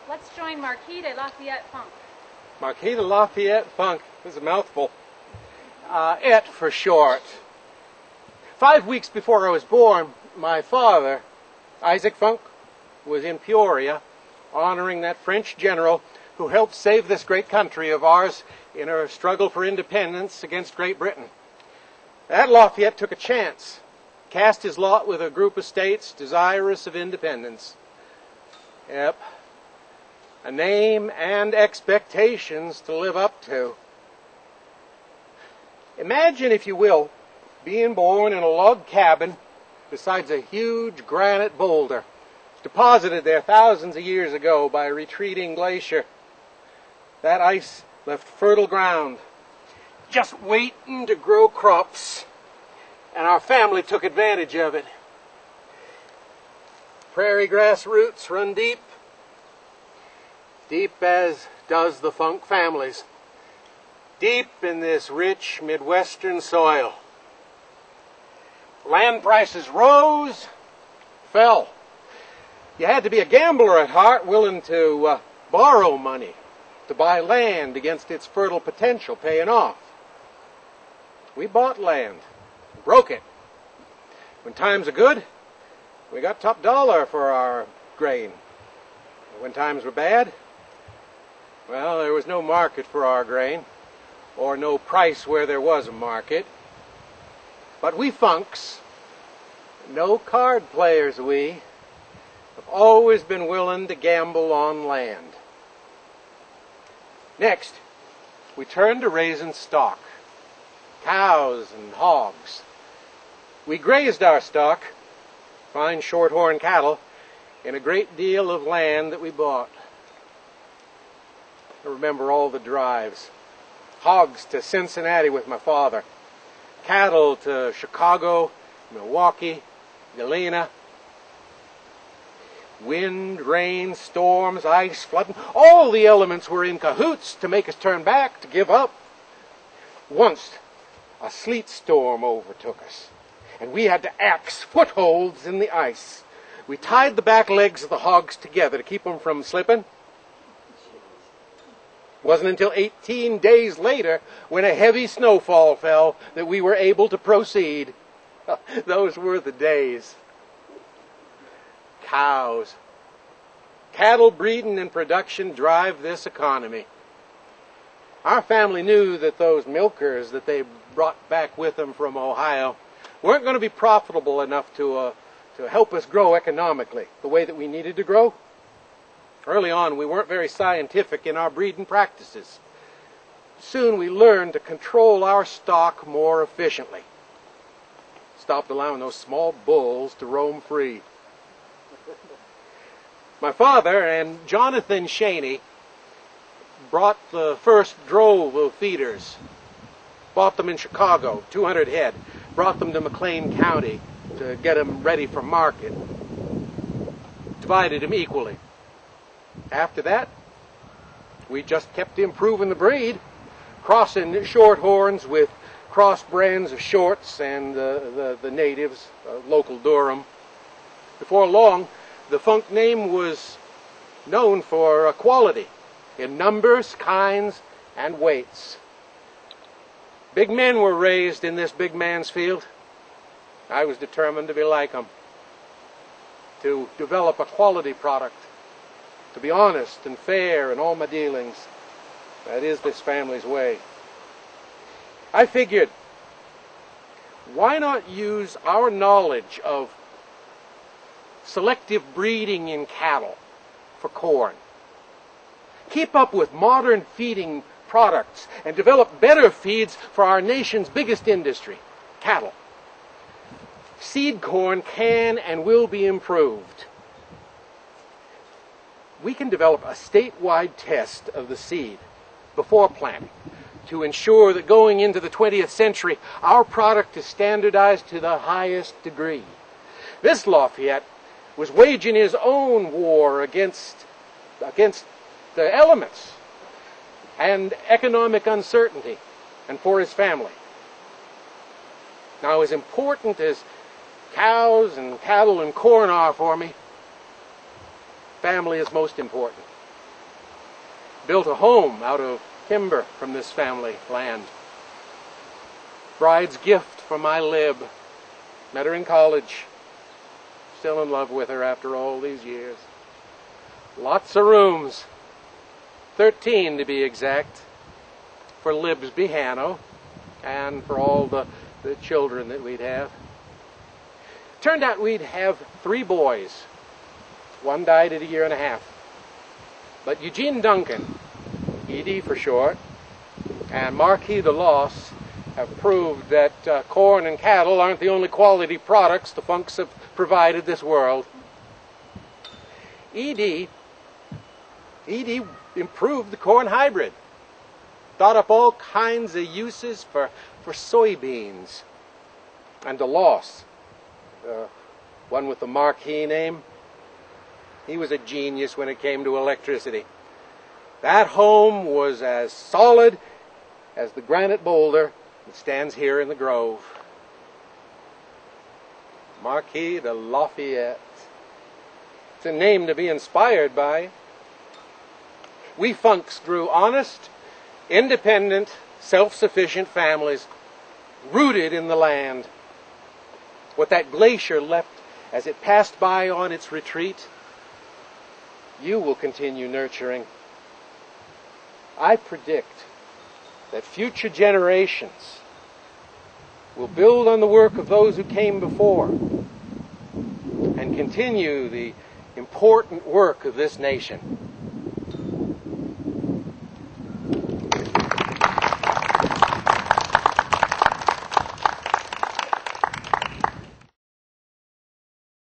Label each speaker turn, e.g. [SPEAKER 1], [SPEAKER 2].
[SPEAKER 1] Let's join Marquis de Lafayette Funk.
[SPEAKER 2] Marquis de Lafayette Funk is a mouthful. Et for short. 5 weeks before I was born, my father, Isaac Funk, was in Peoria honoring that French general who helped save this great country of ours in our struggle for independence against Great Britain. At Lafayette took a chance, cast his lot with a group of states desirous of independence. Yep, a name and expectations to live up to. Imagine, if you will, being born in a log cabin beside a huge granite boulder, deposited there thousands of years ago by a retreating glacier. That ice left fertile ground, just waiting to grow crops, and our family took advantage of it. Prairie grass roots run deep, deep as does the Funk family's, deep in this rich Midwestern soil. Land prices rose, fell. You had to be a gambler at heart, willing to borrow money to buy land against its fertile potential paying off. We bought land, broke it. When times are good, we got top dollar for our grain. When times were bad, well, there was no market for our grain, or no price where there was a market. But we Funks, no card players we, have always been willing to gamble on land. Next, we turned to raising stock, cows and hogs. We grazed our stock, fine shorthorn cattle, in a great deal of land that we bought. I remember all the drives. Hogs to Cincinnati with my father, cattle to Chicago, Milwaukee, Galena. Wind, rain, storms, ice, flooding, all the elements were in cahoots to make us turn back, to give up. Once, a sleet storm overtook us, and we had to axe footholds in the ice. We tied the back legs of the hogs together to keep them from slipping. It wasn't until 18 days later, when a heavy snowfall fell, that we were able to proceed. Those were the days. Cows. Cattle breeding and production drive this economy. Our family knew that those milkers that they brought back with them from Ohio weren't going to be profitable enough to help us grow economically the way that we needed to grow. Early on, we weren't very scientific in our breeding practices. Soon we learned to control our stock more efficiently. Stopped allowing those small bulls to roam free. My father and Jonathan Shaney brought the first drove of feeders. Bought them in Chicago, 200 head. Brought them to McLean County to get them ready for market. Divided them equally. After that, we just kept improving the breed, crossing shorthorns with cross brands of shorts and the natives, local Durham. Before long, the Funk name was known for quality in numbers, kinds, and weights. Big men were raised in this big man's field. I was determined to be like them, to develop a quality product, to be honest and fair in all my dealings. That is this family's way. I figured, why not use our knowledge of selective breeding in cattle for corn? Keep up with modern feeding products and develop better feeds for our nation's biggest industry, cattle. Seed corn can and will be improved. We can develop a statewide test of the seed before planting to ensure that going into the 20th century, our product is standardized to the highest degree. This Lafayette was waging his own war against the elements and economic uncertainty, and for his family. Now, as important as cows and cattle and corn are for me, family is most important. built a home out of timber from this family land. Bride's gift for my Lib. Met her in college. Still in love with her after all these years. Lots of rooms. 13 to be exact. For Lib's Behano and for all the children that we'd have. Turned out we'd have 3 boys. One died at 1.5 years. But Eugene Duncan, ED for short, and Marquis the Loss have proved that corn and cattle aren't the only quality products the Funks have provided this world. ED improved the corn hybrid. Thought up all kinds of uses for soybeans. And the Loss, one with the Marquis name, he was a genius when it came to electricity. That home was as solid as the granite boulder that stands here in the grove. Marquis de Lafayette. It's a name to be inspired by. We Funks grew honest, independent, self-sufficient families rooted in the land. What that glacier left as it passed by on its retreat, you will continue nurturing. I predict that future generations will build on the work of those who came before and continue the important work of this nation.